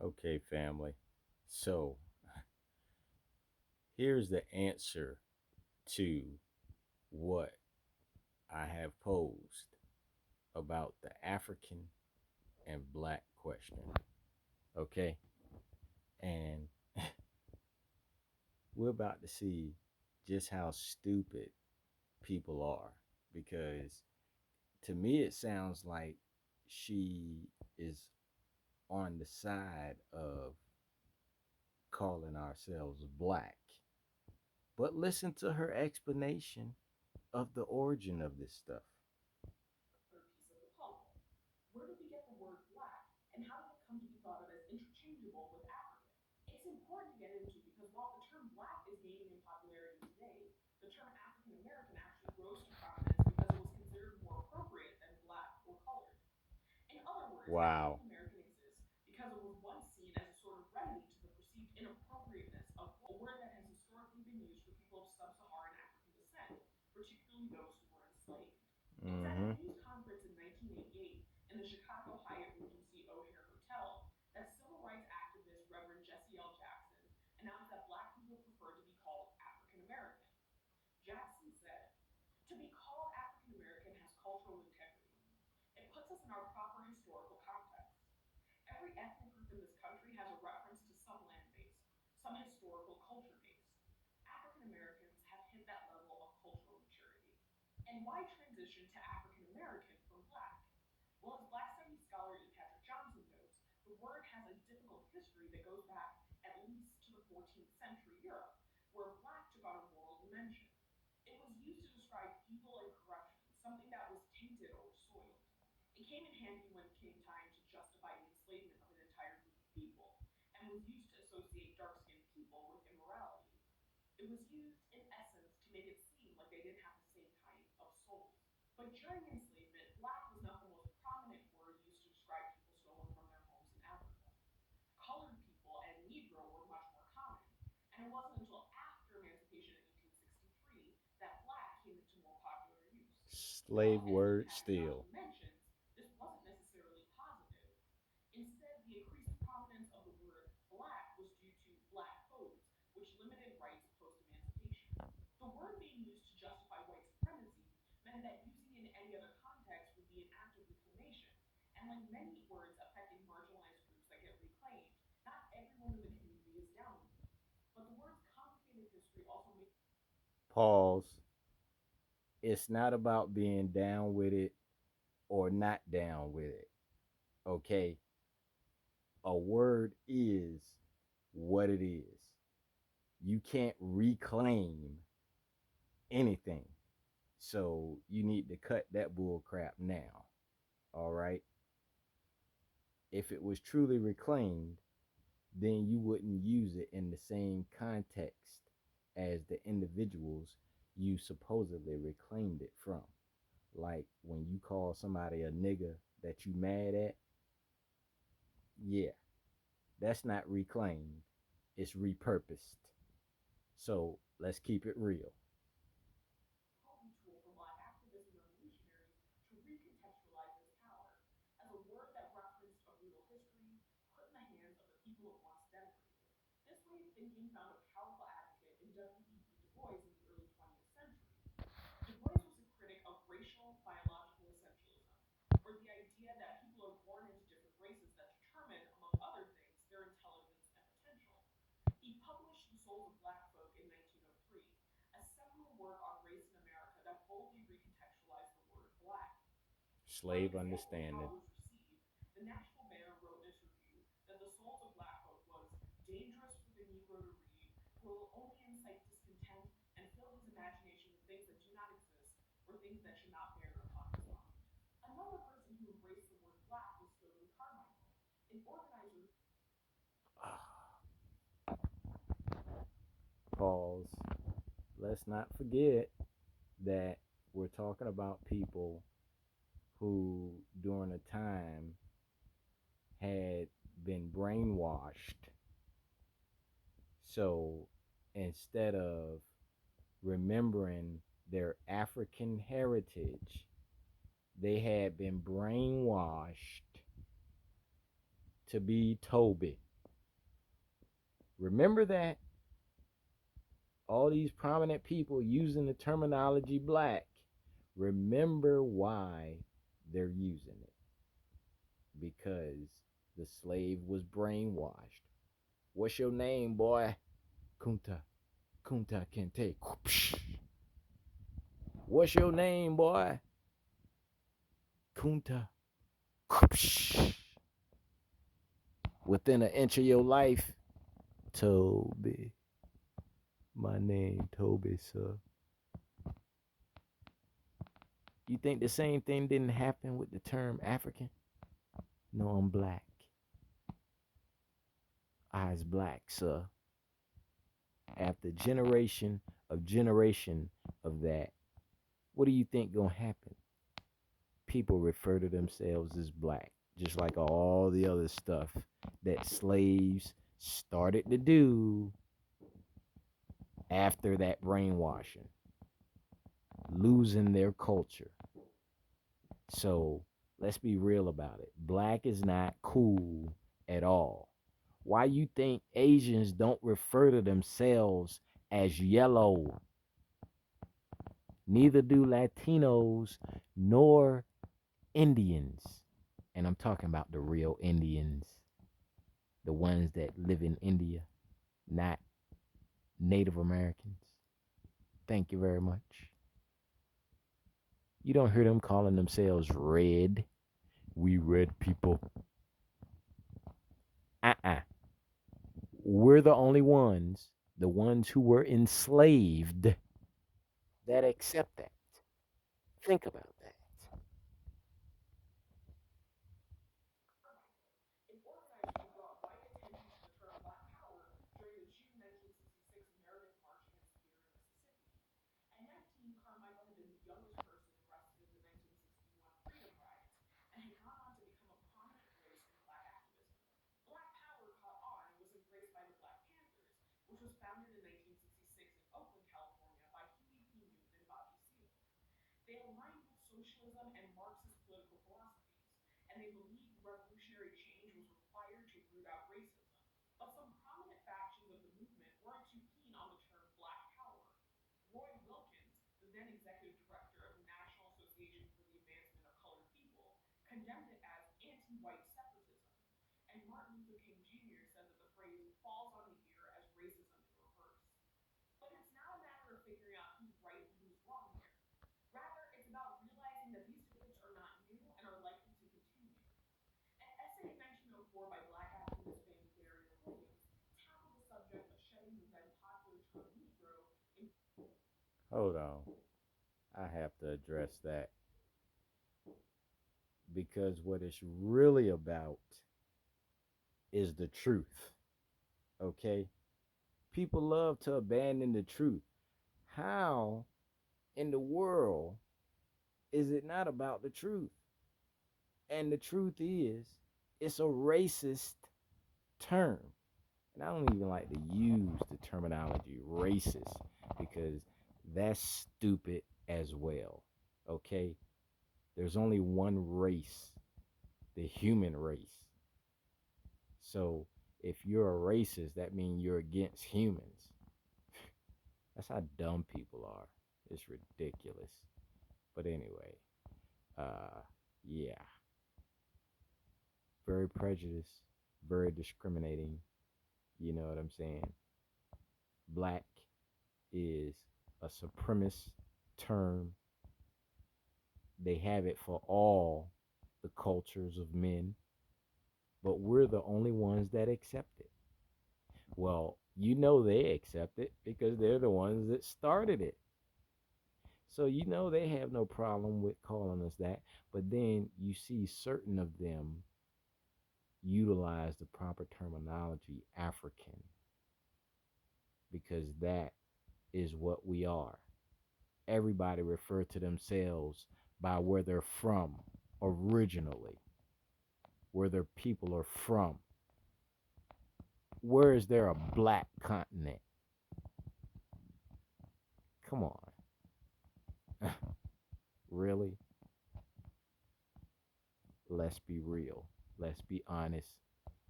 Okay, family. So here's the answer to what I have posed about the African and black question. Okay. And we're about to see just how stupid people are because to me it sounds like she is on the side of calling ourselves black. But listen to her explanation of the origin of this stuff. Wow. Mm-hmm. Slave word still. Pause. It's not about being down with it or not down with it. Okay. A word is what it is. You can't reclaim anything. So you need to cut that bull crap now. All right. If it was truly reclaimed, then you wouldn't use it in the same context as the individuals you supposedly reclaimed it from. Like when you call somebody a nigga that you mad at, yeah, that's not reclaimed. It's repurposed. So let's keep it real. Slave understanding. Pause. Let's not forget that we're talking about people who, during a time, had been brainwashed. So instead of remembering their African heritage, they had been brainwashed to be Toby. Remember that all these prominent people using the terminology black, remember why they're using it. Because the slave was brainwashed. What's your name, boy? Kunta. Kunta Kinte. What's your name, boy? Kunta. Within an inch of your life, Toby. My name, Toby, sir. You think the same thing didn't happen with the term African? No, I'm black. I's black, sir. After generation of that, what do you think gonna happen? People refer to themselves as black, just like all the other stuff that slaves started to do after that brainwashing, losing their culture. So let's be real about it. Black is not cool at all. Why you think Asians don't refer to themselves as yellow? Neither do Latinos nor Indians. And I'm talking about the real Indians, the ones that live in India, not Native Americans. Thank you very much. You don't hear them calling themselves red. We red people. Uh-uh. We're the ones who were enslaved, that accept that. Think about that. Hold on. I have to address that because what it's really about is the truth. Okay? People love to abandon the truth. How in the world is it not about the truth? And the truth is, it's a racist term. And I don't even like to use the terminology racist because that's stupid as well. Okay? There's only one race, the human race. So if you're a racist, that means you're against humans. That's how dumb people are. It's ridiculous. But anyway, uh, yeah, very prejudiced, very discriminating. You know what I'm saying? Black is a supremacist term. They have it for all the cultures of men, but we're the only ones that accept it. Well, you know they accept it because they're the ones that started it. So you know they have no problem with calling us that. But then you see certain of them utilize the proper terminology African because that is what we are. Everybody refer to themselves by where they're from originally, where their people are from. Where is there a black continent? Come on. Really? Let's be real. Let's be honest.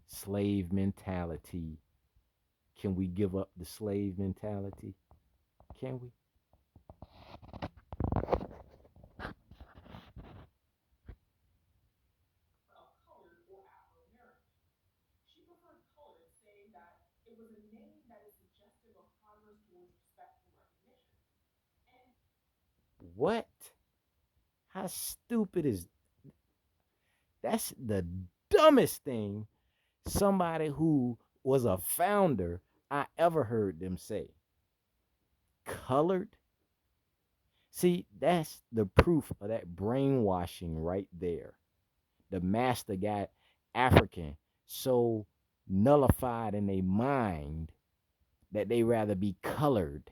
Slave mentality Can we give up the slave mentality? Can we? What? How stupid is that's the dumbest thing somebody who was a founder I ever heard them say. Colored? See, that's the proof of that brainwashing right there. The master got African so nullified in their mind that they rather be colored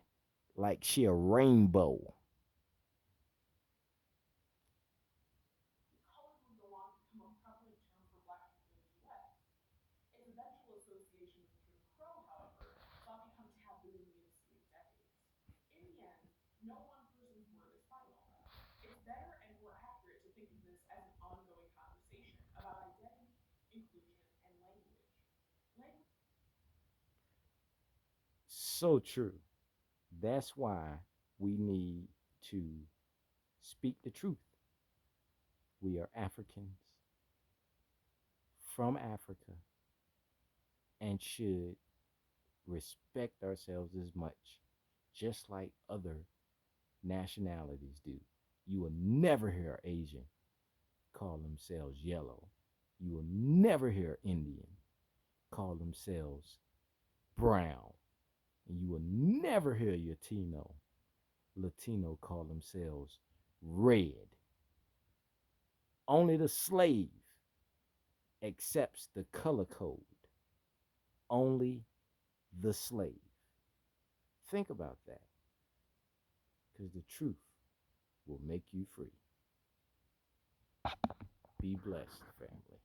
like she a rainbow. So true. That's why we need to speak the truth. We are Africans from Africa and should respect ourselves as much, just like other nationalities do. You will never hear Asian call themselves yellow. You will never hear Indian call themselves brown. And you will never hear Latino call themselves red. Only the slave accepts the color code. Only the slave. Think about that, because the truth will make you free. Be blessed, family.